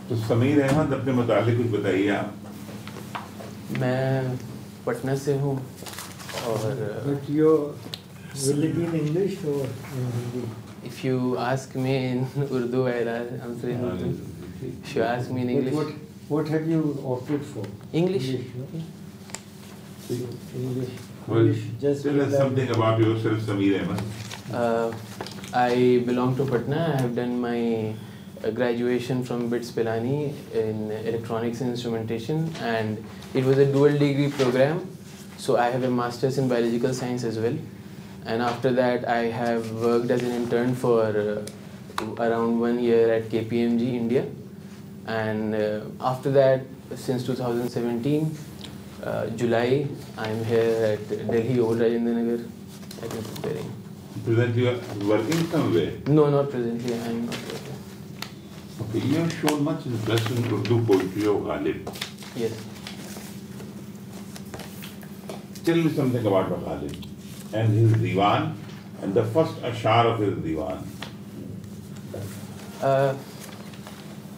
तो समीर अहमद अपने मुतालिक कुछ बताइए आप। मैं पटना से हूँ और But will it be in English or in Hindi? if you ask me in Urdu, I'll answer in Urdu. If you ask me in English, What have you opted for? English. No? English. Well, English. Just tell us something about yourself, Samir Ahmad. I belong to Patna. I have done my graduation from BITS Pilani in electronics and instrumentation, and it was a dual degree program. So I have a master's in biological science as well. And after that, I have worked as an intern for around 1 year at KPMG India. And after that, since 2017, July, I am here at Delhi, Old Rajendra Nagar. I am preparing. Presently, you are working somewhere? No, not presently. I am not working. Okay, you have shown much interest in Urdu poetry of Ghalib. Yes. Tell me something about Ghalib and his diwan and the first ashar of his diwan.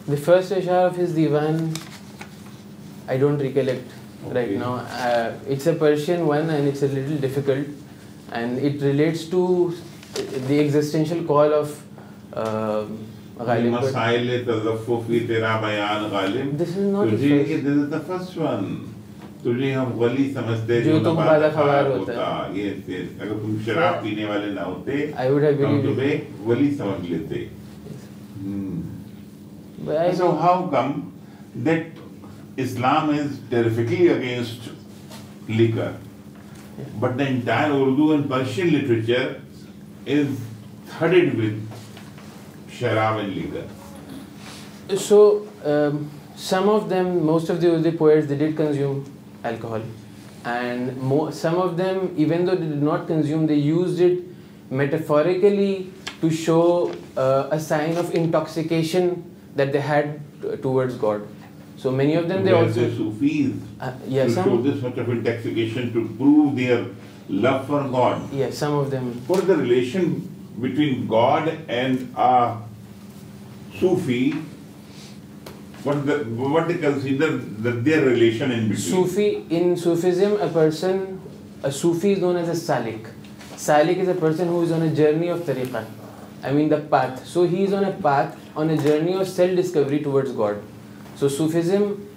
The first ashar of his diwan, I don't recollect right now. It's a Persian one and it's a little difficult, and it relates to the existential call of Ghalib. This is not the first. This is the first one. तुझे हम वली समझते जो तुम बादा खबर होता है। Yes, yes. अगर तुम शराब पीने वाले ना होते, हम तुम्हें वली समझ लेते. So how come that Islam is terrifically against liquor, but the entire Urdu and Persian literature is thudded with sharab and liquor? So some of them, most of the Urdu poets, they did consume alcohol, and some of them, even though they did not consume, they used it metaphorically to show a sign of intoxication that they had towards God. So many of them, they also... The Sufis to show this much of intoxication to prove their love for God. Yes, some of them. What is the relation between God and a Sufi? What they consider their relation in between? In Sufism, a Sufi is known as a Salik. Salik is a person who is on a journey of tariqah. I mean the path. So he is on a path, on a journey of self-discovery towards God. So Sufism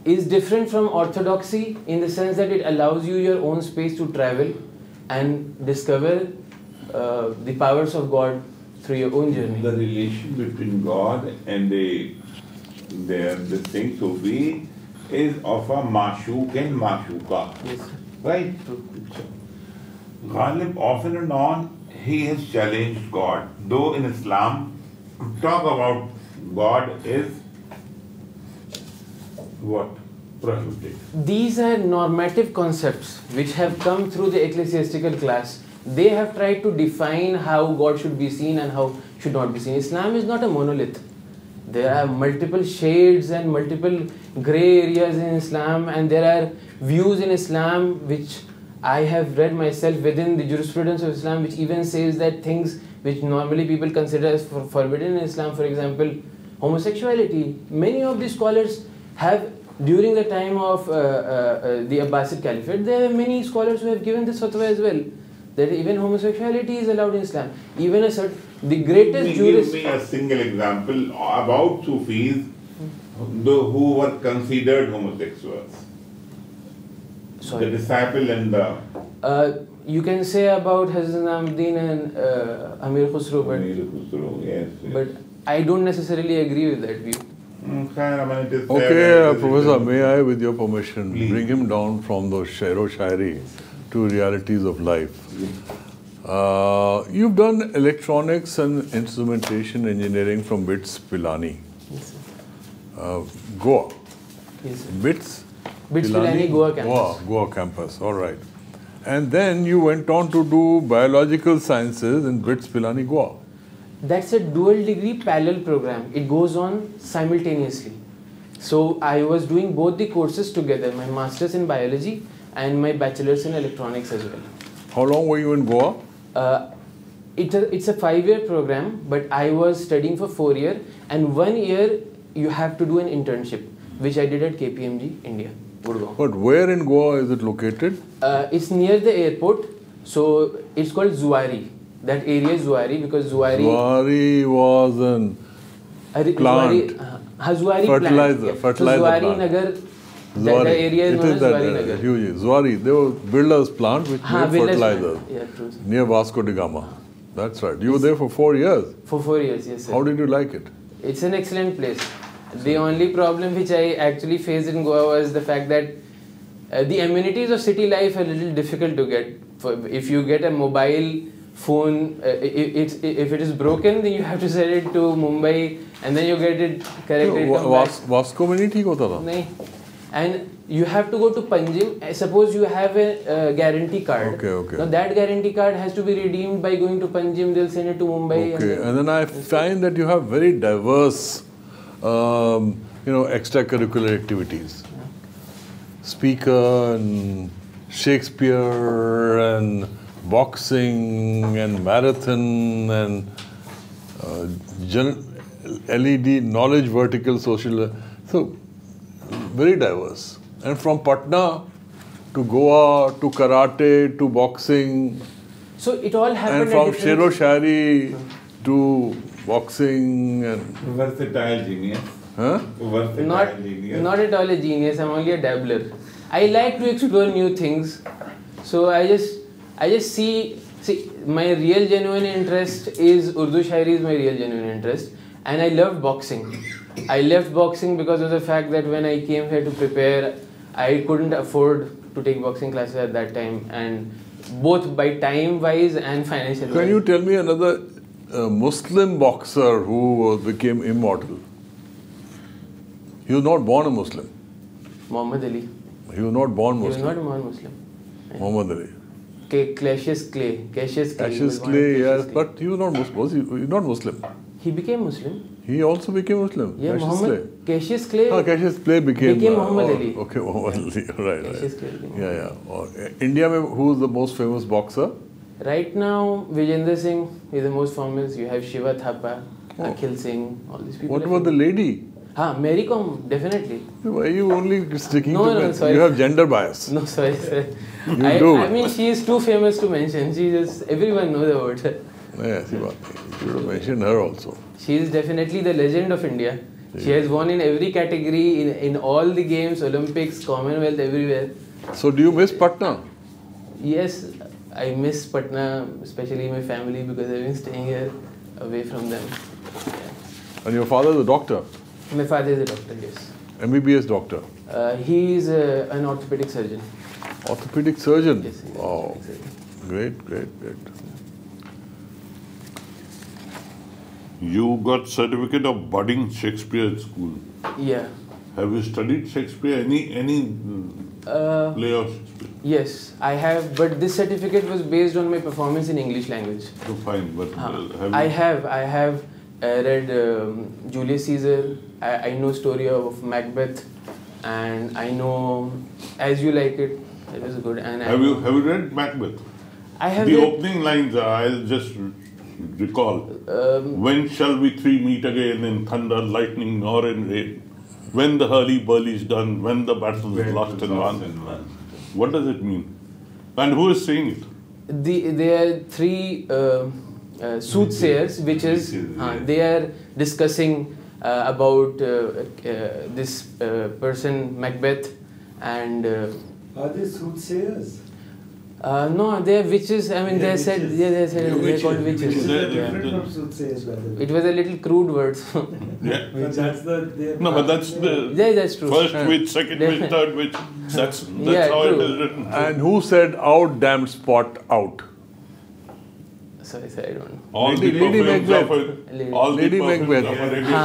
is different from orthodoxy in the sense that it allows you your own space to travel and discover the powers of God through your own journey. The relation between God and the thing Sufi is of a mashuk and mashuka. Yes. Right? Ghalib, often and on, he has challenged God. Though in Islam, to talk about God is what? Prohibited. These are normative concepts which have come through the ecclesiastical class. They have tried to define how God should be seen and how should not be seen. Islam is not a monolith. There are multiple shades and multiple grey areas in Islam, and there are views in Islam which I have read myself within the jurisprudence of Islam, which even says that things which normally people consider as forbidden in Islam, for example, homosexuality. Many of these scholars have, during the time of the Abbasid Caliphate, there are many scholars who have given this fatwa as well, that even homosexuality is allowed in Islam. Even the greatest jurist... Give me a single example about Sufis who were considered homosexuals. Sorry. The disciple and the... you can say about Hazrat Nizamuddin and Amir Khusro, but I don't necessarily agree with that view. Okay, Professor, may I, with your permission, bring him down from those shairo-shairi to realities of life. You've done electronics and instrumentation engineering from BITS Pilani. Yes, sir. Goa. Yes, sir. BITS Pilani, Goa campus. Goa campus, all right. And then you went on to do biological sciences in BITS Pilani, Goa. That's a dual degree parallel program. It goes on simultaneously. So I was doing both the courses together, my master's in biology and my bachelor's in electronics as well. How long were you in Goa? It's a 5-year program, but I was studying for 4 years, and 1 year you have to do an internship, which I did at KPMG, India, Gurgaon. But where in Goa is it located? It's near the airport, so it's called Zuari. That area is Zuari because Zuari was an plant. Zuari Fertilizer, plant. Yeah. fertilizer So Zuari plant. Nagar, Zuari. the area is It known is as that Zuari Nagar. huge. Zuari, they were builders plant which made builders fertilizer plant. Yeah, true. near Vasco da Gama. That's right. You were there for 4 years. For 4 years, yes, sir. How did you like it? It's an excellent place. The only problem which I actually faced in Goa was the fact that the amenities of city life are a little difficult to get. If you get a mobile phone, if it is broken, then you have to sell it to Mumbai and then you get it corrected. Vasco में नहीं ठीक होता था. नहीं. And you have to go to Panjim. Suppose you have a guarantee card. Okay. Now that guarantee card has to be redeemed by going to Panjim. They'll send it to Mumbai. Okay, and then I find that you have very diverse, extracurricular activities. Speaker and Shakespeare and boxing and marathon and LED knowledge vertical social. So very diverse. And from Patna to Goa to karate to boxing. So it all happened. And from Shero Shari to boxing and versatile genius. Huh? Versatile genius. Not at all a genius. I'm only a dabbler. I like to explore new things. So I just see my real genuine interest is Urdu Shairi is my real genuine interest, and I love boxing. I left boxing because of the fact that when I came here to prepare, I couldn't afford to take boxing classes at that time, and both by time wise and financial. Can you tell me another Muslim boxer who became immortal? He was not born a Muslim. Muhammad Ali. He was not born Muslim. He was not born Muslim. Muhammad Ali. Cassius Clay. Cassius Clay, yes, but he was not Muslim. He was not Muslim. He became Muslim. He also became Muslim. Yeah, Cassius Clay. Cassius Clay became Muhammad Ali. Okay, Muhammad Ali. Right. Cassius Clay became Yeah. India, who is the most famous boxer? Right now, Vijender Singh is the most famous. You have Shiva Thapa, Akhil Singh, all these people. What about the lady? Mary Kom, definitely. Why are you only sticking to men? Sorry. You have gender bias. No, sorry. You do. I mean, she is too famous to mention. Everyone knows about her. Yes, you should have mentioned her also. She is definitely the legend of India. She has won in every category, in all the games, Olympics, Commonwealth, everywhere. So do you miss Patna? Yes, I miss Patna, especially my family, because I've been staying here away from them. Yeah. And your father is a doctor? My father is a doctor, yes. MBBS doctor? He is an orthopedic surgeon. Orthopedic surgeon? Yes, he is. Wow. Great. You got certificate of budding Shakespeare school. Yeah. Have you studied Shakespeare? Any play of Shakespeare? Yes, I have, but this certificate was based on my performance in English language. So fine, but I have read Julius Caesar. I know story of Macbeth, and I know As You Like It. It was good. And have you read Macbeth? I have. The opening lines I'll just recall. When shall we three meet again in thunder, lightning, or in rain? When the hurly-burly's done, when the battle is lost and won. What does it mean? And who is saying it? There are three soothsayers, witches. They are discussing about this person, Macbeth, and... Are they soothsayers? No, they are witches. I mean, they're called witches. Different from soothsayers, by the way. It was a little crude word. Yeah. But that's but that's the that's true. first witch, second witch, third witch. That's how true. it is written. And who said out, damn spot, out? Sorry, I don't know. All Lady the perfumes Macbeth. of all the Lady perfumes Macbeth. of Arabia,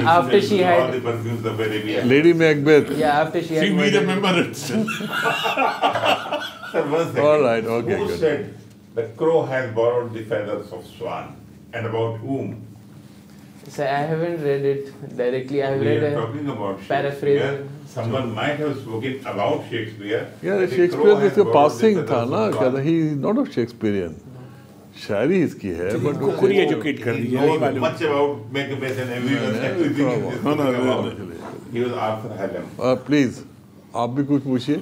After she had... all the perfumes of Arabia. Lady Macbeth. Yeah, after she had... See, we remember it still. Sir, one second. All right, okay, Who good. said the crow has borrowed the feathers of swan? And about whom? So I haven't read it directly. I have We read are a talking about paraphrase. Shakespeare. Someone might have spoken about Shakespeare. Yeah, but the Shakespeare crow was has a borrowed the passing feathers tha of na, swan. he is not a Shakespearean. शायरी इसकी है but को खुद educate कर He दिया knows नहीं मालूम much about Macbeth and everything is talking about. He was Arthur Hallam. Please आप भी कुछ पूछिए.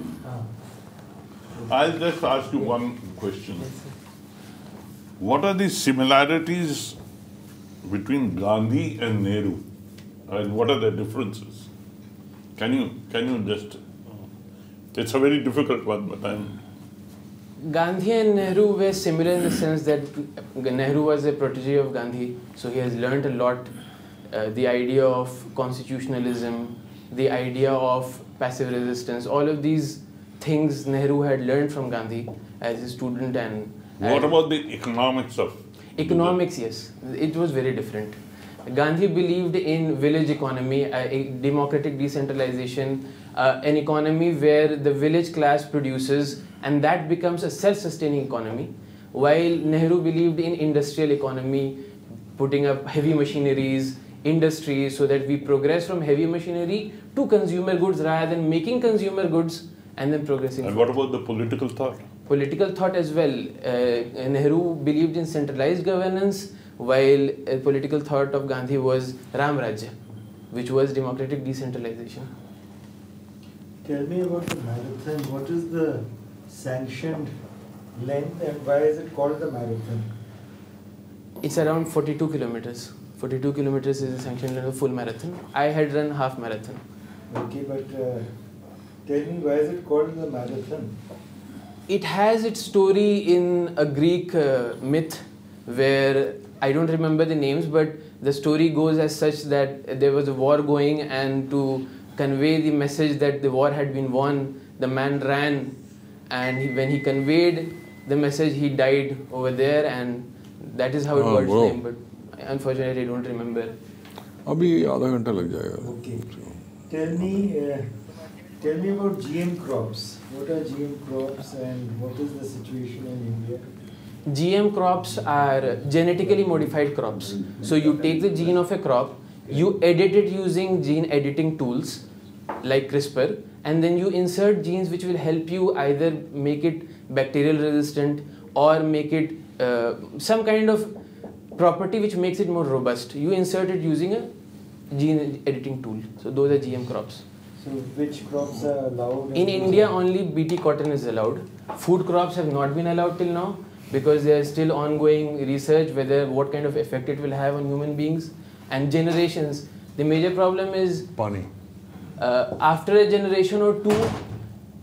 I'll just ask you one question. What are the similarities between Gandhi and Nehru, and what are the differences? Can you just? It's a very difficult one, but I'm. Gandhi and Nehru were similar in the sense that Nehru was a protege of Gandhi, so he has learnt a lot. The idea of constitutionalism, the idea of passive resistance, all of these things Nehru had learned from Gandhi as a student. And What about the economics of? Economics, yes, it was very different. Gandhi believed in village economy, a democratic decentralization, an economy where the village class produces and that becomes a self-sustaining economy, while Nehru believed in industrial economy, putting up heavy machineries, industries, so that we progress from heavy machinery to consumer goods rather than making consumer goods and then progressing. And what about the political thought? Political thought as well. Nehru believed in centralized governance, while a political thought of Gandhi was Ram Rajya, which was democratic decentralization. Tell me about the marathon. What is the sanctioned length and why is it called the marathon? It's around 42 kilometers. 42 kilometers is a sanctioned length of full marathon. I had run half marathon. Okay, but tell me why is it called the marathon? It has its story in a Greek myth where I don't remember the names, but the story goes as such that there was a war going, and to convey the message that the war had been won, the man ran, and when he conveyed the message, he died over there, and that is how it got its name. But unfortunately, I don't remember. अभी आधा घंटा लग जाएगा. Okay. Tell me about GM crops. What are GM crops and what is the situation in India? GM crops are genetically modified crops. So you take the gene of a crop, you edit it using gene editing tools like CRISPR, and then you insert genes which will help you either make it bacterial resistant or make it some kind of property which makes it more robust. You insert it using a gene editing tool. So those are GM crops. So which crops are allowed? In India, only BT cotton is allowed. Food crops have not been allowed till now because there is still ongoing research whether what kind of effect it will have on human beings and generations. The major problem is Pani. After a generation or two,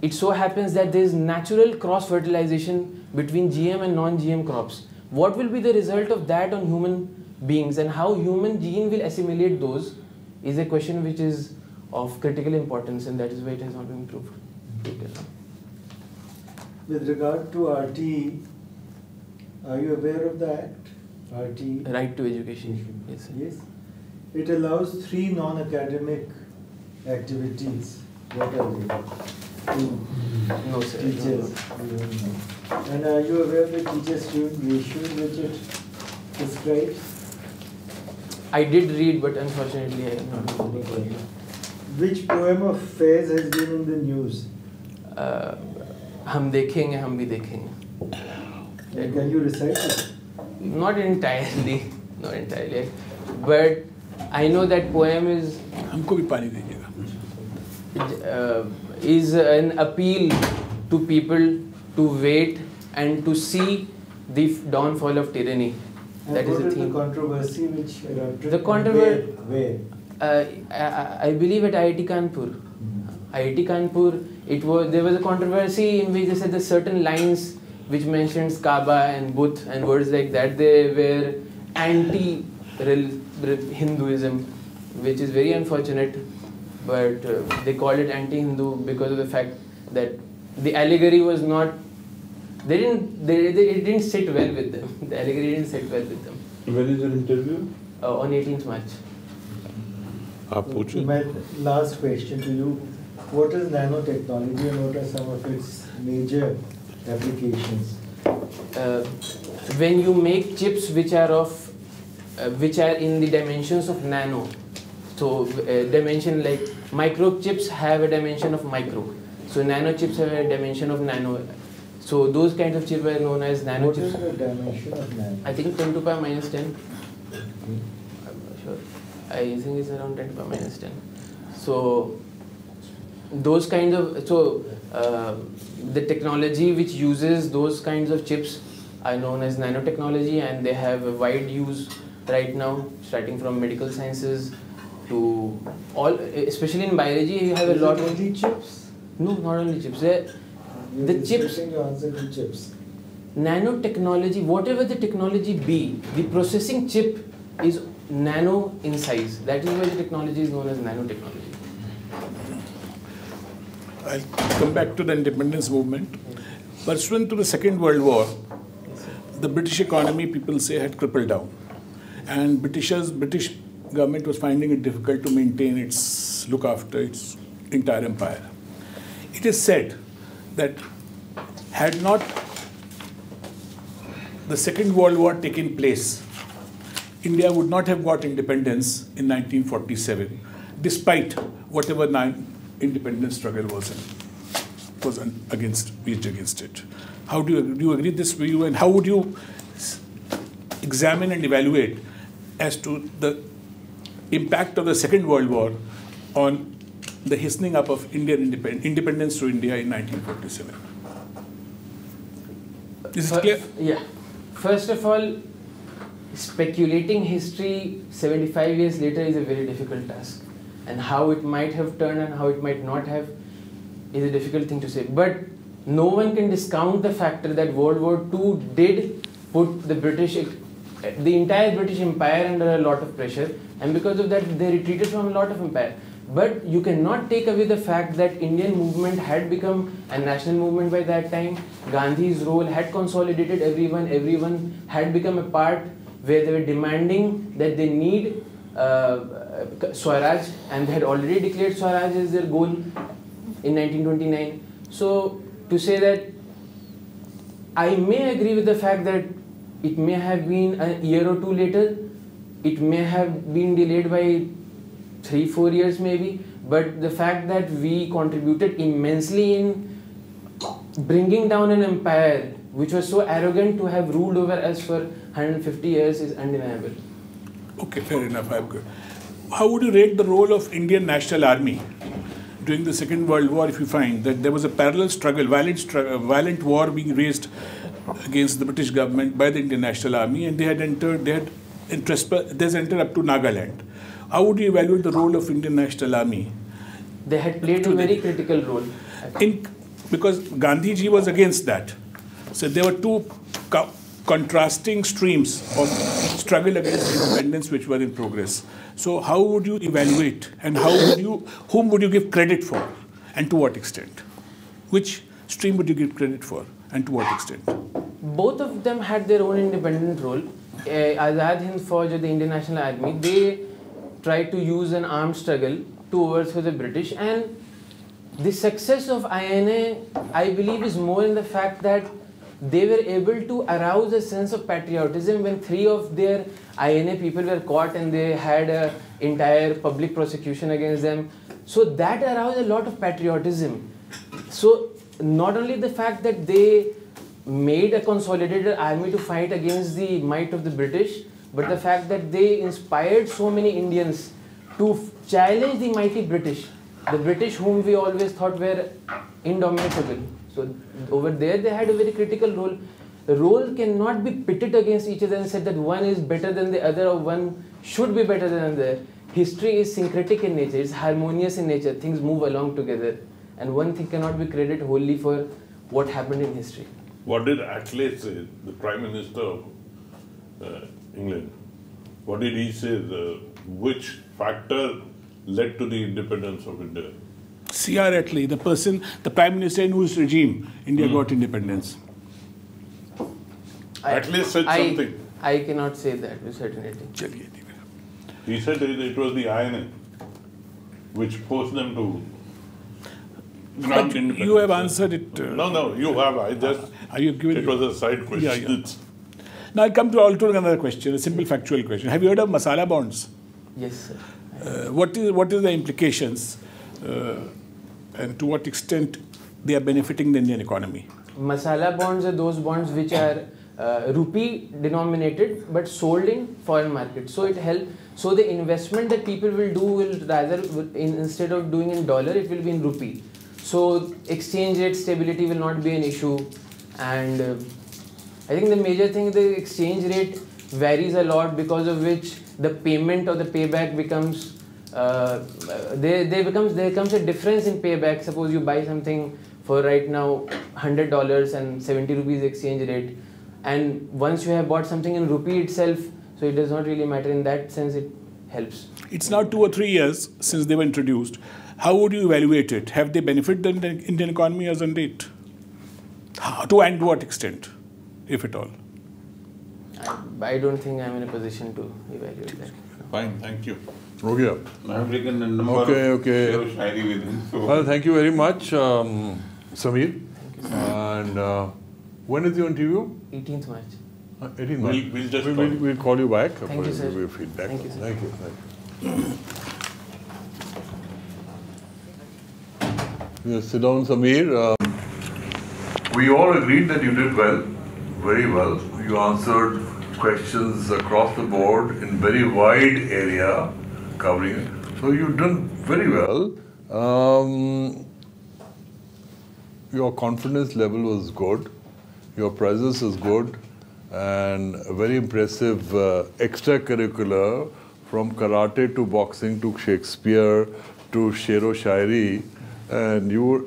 it so happens that there is natural cross-fertilization between GM and non-GM crops. What will be the result of that on human beings and how human gene will assimilate those is a question which is of critical importance, and that is why it has not been proved. With regard to RT, are you aware of the Act? RT? Right to education. Yes, sir. Yes. It allows 3 non-academic activities. What are they? No, sir. Teachers. And are you aware of the teacher-student ratio which it describes? I did read, but unfortunately I have not read it. Which poem of Faiz has been in the news? हम देखेंगे हम भी देखेंगे. Can you recite it? Not entirely, but I know that poem is हमको भी पानी दीजिएगा. Is an appeal to people to wait and to see the downfall of tyranny. And That is what the is the theme. controversy which erupted? The controversy. Where? I believe at IIT Kanpur. IIT Kanpur, there was a controversy in which they said that certain lines which mentions Kaaba and Buddha and words like that, they were anti-Hinduism, which is very unfortunate. But they called it anti-Hindu because of the fact that the allegory was not. It didn't sit well with them. The allegory didn't sit well with them. When is your interview? On 18th March. My last question to you. What is nanotechnology and what are some of its major applications? When you make chips which are in the dimensions of nano, so dimension like micro chips have a dimension of micro, so nano chips have a dimension of nano. So those kinds of chips are known as nano What chips. is the dimension of nano? I think 10 to the power minus 10. I'm not sure. I think it's around 10 to the power minus 10. So those kinds of, the technology which uses those kinds of chips are known as nanotechnology, and they have a wide use right now, starting from medical sciences to all, especially in biology, you have a Is lot it of only chips? No, not only chips. You're The chips, restricting your answer to chips. nanotechnology, whatever the technology be, the processing chip is nano in size. That is why the technology is known as nanotechnology. I'll come back to the independence movement. Pursuant to the Second World War, the British economy, people say, had crippled down. And British government was finding it difficult to maintain look after its entire empire. It is said that had not the Second World War taken place, India would not have got independence in 1947, despite whatever independence struggle was waged against it. How do you agree with this view, and how would you examine and evaluate as to the impact of the Second World War on the hastening up of Indian independence to India in 1947? Is it clear? Yeah. First of all, speculating history 75 years later is a very difficult task. And how it might have turned and how it might not have is a difficult thing to say. But no one can discount the factor that World War II did put the entire British Empire under a lot of pressure, and because of that they retreated from a lot of empire. But you cannot take away the fact that Indian movement had become a national movement by that time. Gandhi's role had consolidated everyone had become a part where they were demanding that they need Swaraj, and they had already declared Swaraj as their goal in 1929. So to say that I may agree with the fact that it may have been a year or two later, it may have been delayed by 3-4 years maybe, but the fact that we contributed immensely in bringing down an empire which was so arrogant to have ruled over us for 150 years is undeniable. Okay, fair enough, I'm good. How would you rate the role of Indian National Army during the Second World War, if you find that there was a parallel struggle, violent war being raised against the British government by the Indian National Army, and they had entered up to Nagaland? How would you evaluate the role of Indian National Army? They had played a very critical role. Because Gandhiji was against that. So there were two contrasting streams of struggle against independence which were in progress. So how would you evaluate, and whom would you give credit for, and to what extent? Which stream would you give credit for, and to what extent? Both of them had their own independent role. Azad Hind Fauj or the Indian National Army, they tried to use an armed struggle to overthrow the British, and the success of INA, I believe, is more in the fact that they were able to arouse a sense of patriotism when 3 of their INA people were caught and they had an entire public prosecution against them. So that aroused a lot of patriotism. So not only the fact that they made a consolidated army to fight against the might of the British, but the fact that they inspired so many Indians to challenge the mighty British, the British whom we always thought were indomitable. So over there they had a very critical role. The role cannot be pitted against each other and said that one is better than the other or one should be better than the other. History is syncretic in nature, it's harmonious in nature, things move along together, and one thing cannot be credited wholly for what happened in history. What did Attlee say, the Prime Minister of England? What did he say? Which factor led to the independence of India? C.R. Attlee, the Prime Minister in whose regime India got independence. Attlee said something. I cannot say that with certainty. He said it was the INA which forced them to grant independence. You have answered it. No, you have. It was a side question. Yeah. Now I'll come to another question, a simple factual question. Have you heard of Masala Bonds? Yes, sir. What is the implications and to what extent they are benefiting the Indian economy? Masala bonds are those bonds which are rupee denominated but sold in foreign market. So it helps. So the investment that people will do will rather, instead of doing in dollar, it will be in rupee. So exchange rate stability will not be an issue. And I think the major thing is the exchange rate varies a lot, because of which the payment or the payback becomes, there comes a difference in payback. Suppose you buy something for right now $100 and 70 rupees exchange rate, and once you have bought something in rupee itself, so it does not really matter. In that sense, it helps. It's now 2 or 3 years since they were introduced. How would you evaluate it? Have they benefited the Indian economy as on date? To and what extent, if at all? I don't think I'm in a position to evaluate that. Fine, thank you. Okay. I have taken a number Okay, of okay. shairi with him. So Well, thank you very much, Samir. And when is your interview? 18th March. 18 March. We'll just call you. We'll call you back Thank you, for sir. your feedback. Thank you, sir. Thank you. Yes, sit down, Samir. We all agreed that you did well, very well. You answered questions across the board in very wide area, covering it. So you've done very well. Your confidence level was good. Your presence is good, and a very impressive extracurricular, from karate to boxing to Shakespeare to Shero Shairi, and you were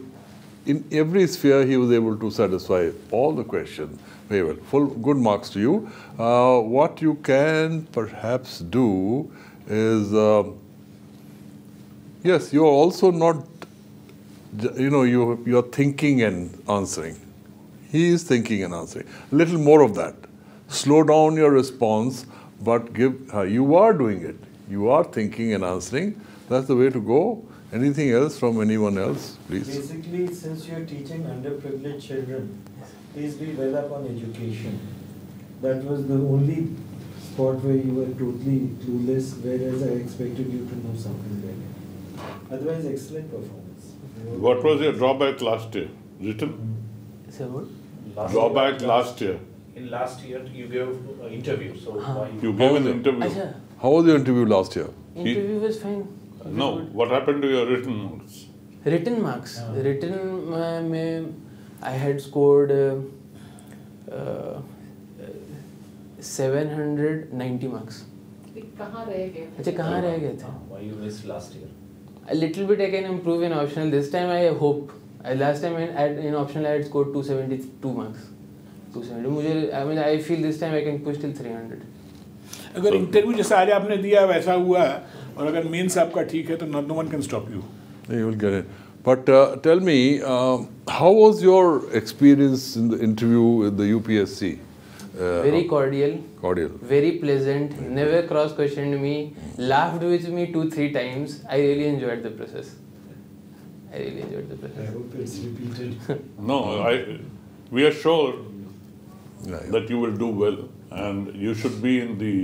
in every sphere. He was able to satisfy all the questions very well. Full good marks to you. What you can perhaps do is, yes, you're also not, you're thinking and answering. He is thinking and answering. A little more of that. Slow down your response, but you are doing it. You are thinking and answering. That's the way to go. Anything else from anyone else, please? Basically, since you're teaching underprivileged children, please be well up on education. That was the only spot where you were totally clueless, whereas I expected you to know something better. Otherwise, excellent performance. What was your drawback last year? Written? So what? Drawback last year. In last year, you gave an interview, so why You gave an interview. Acha, How was your interview last year? interview was fine. No, what happened to your written notes? Written marks. Written, I had scored 790 marks. कहाँ रह गए थे? अच्छा, कहाँ रह गए थे? why you missed last year? A little bit I can improve in optional. This time I hope. Last time in optional I had scored 272 marks. 270. I feel this time I can push till 300. अगर interview जैसा आज आपने दिया वैसा हुआ, और अगर mains आपका ठीक है तो no one can stop you. You will get it. But tell me, how was your experience in the interview with the UPSC? Very cordial. Cordial. Very pleasant. Never cross-questioned me. Laughed with me 2-3 times. I really enjoyed the process. I hope it's repeated. No, we are sure Yeah. that you will do well, and you should be in the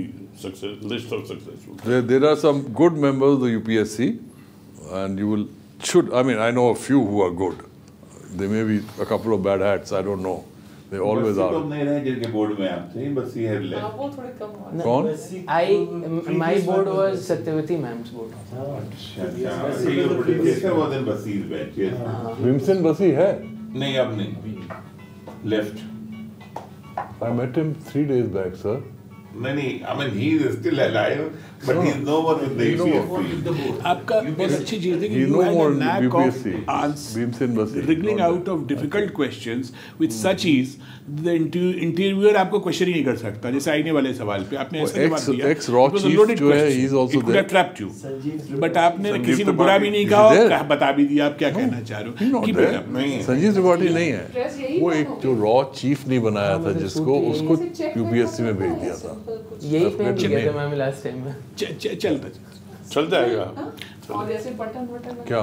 list of successful. There are some good members of the UPSC, and I know a few who are good. There may be a couple of bad hats, I don't know. They always Bassi are. तो नहीं रहे जिनके board में आप थे, बस्सी है ले। हाँ, वो थोड़े कम हुआ। कौन? My board was Satyavati ma'am's board. अच्छा, your predecessor was in Bassi's bench, yes. Vimsen Basi hai? नहीं, अब नहीं, left. I met him 3 days back, sir. नहीं, he is still alive, but he is no more with the UPSC. आपका बहुत अच्छी चीज़ है कि He you no had more a in knack UPSC. of Vimsen Basi. wriggling out of difficult questions with such ease, the interviewer आपको question ही नहीं कर सकता, जैसे आईने वाले सवाल पे आपने ऐसा जवाब दिया. ex-raw It was a chief loaded जो है, question. he is also It could there. have trapped you. Sanjeev But आपने Sanjeev किसी को Tripathi. बुरा भी नहीं Is कहा he और there? बता भी दिया आप क्या कहना चाह रहे He's हो. not Keep there. it up. नहीं है। संजीव त्रिपाठी नहीं है. Dress यही वो था एक वो। जो रॉ चीफ नहीं बनाया था मुझे जिसको, सूट उसको इसे check यूपीएससी में करना भेज था, दिया था. simple कुछ। यही पहन के Chennai. गया था मैम लास्ट टाइम में. चलता चल जाएगा. और ऐसे बटन वटन क्या?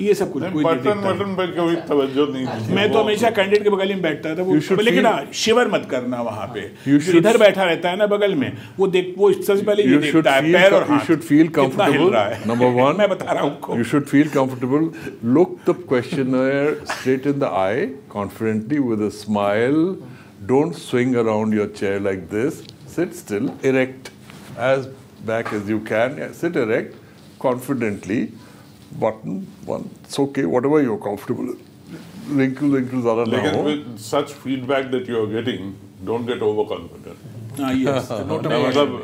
ये सब कुछ कोई नहीं बटन देखता। वटन पर कोई तवज्जो नहीं दी। मैं तो हमेशा कैंडिडेट के बगल में बैठता था वो, You should लेकिन feel- हाँ, शिवर मत करना वहाँ पे। You जो should- इधर बैठा रहता है ना बगल में, वो सबसे पहले ये You should देखता है feel पैर और you हाथ should feel कितना हिल comfortable. रहा है। Number one, मैं बता रहा हूँ आपको। you should feel comfortable. Look the questionnaire straight in the eye, confidently with a smile. Don't swing around your chair like this. Sit still, erect, as back as you can. Yeah, sit erect, confidently. Button one. It's okay. Whatever you're comfortable. Wrinkles are लेकिन now. with such feedback that you are getting, don't get overconfident. हाँ, yes, not a मतलब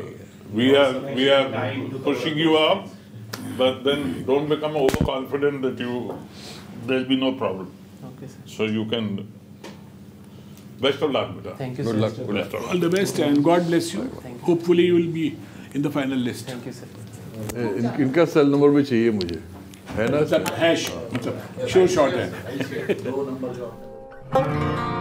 we are pushing you up, but then don't become overconfident that there'll be no problem. Okay, sir. So you can. Best of luck, beta. Thank you, Good sir. luck. Good luck. Best of luck. all the best and God bless you. Thank you. Hopefully you will be in the final list. Thank you, sir. इनका cell number भी चाहिए मुझे, है ना? मतलब hash मतलब show shot है। दो नंबर जो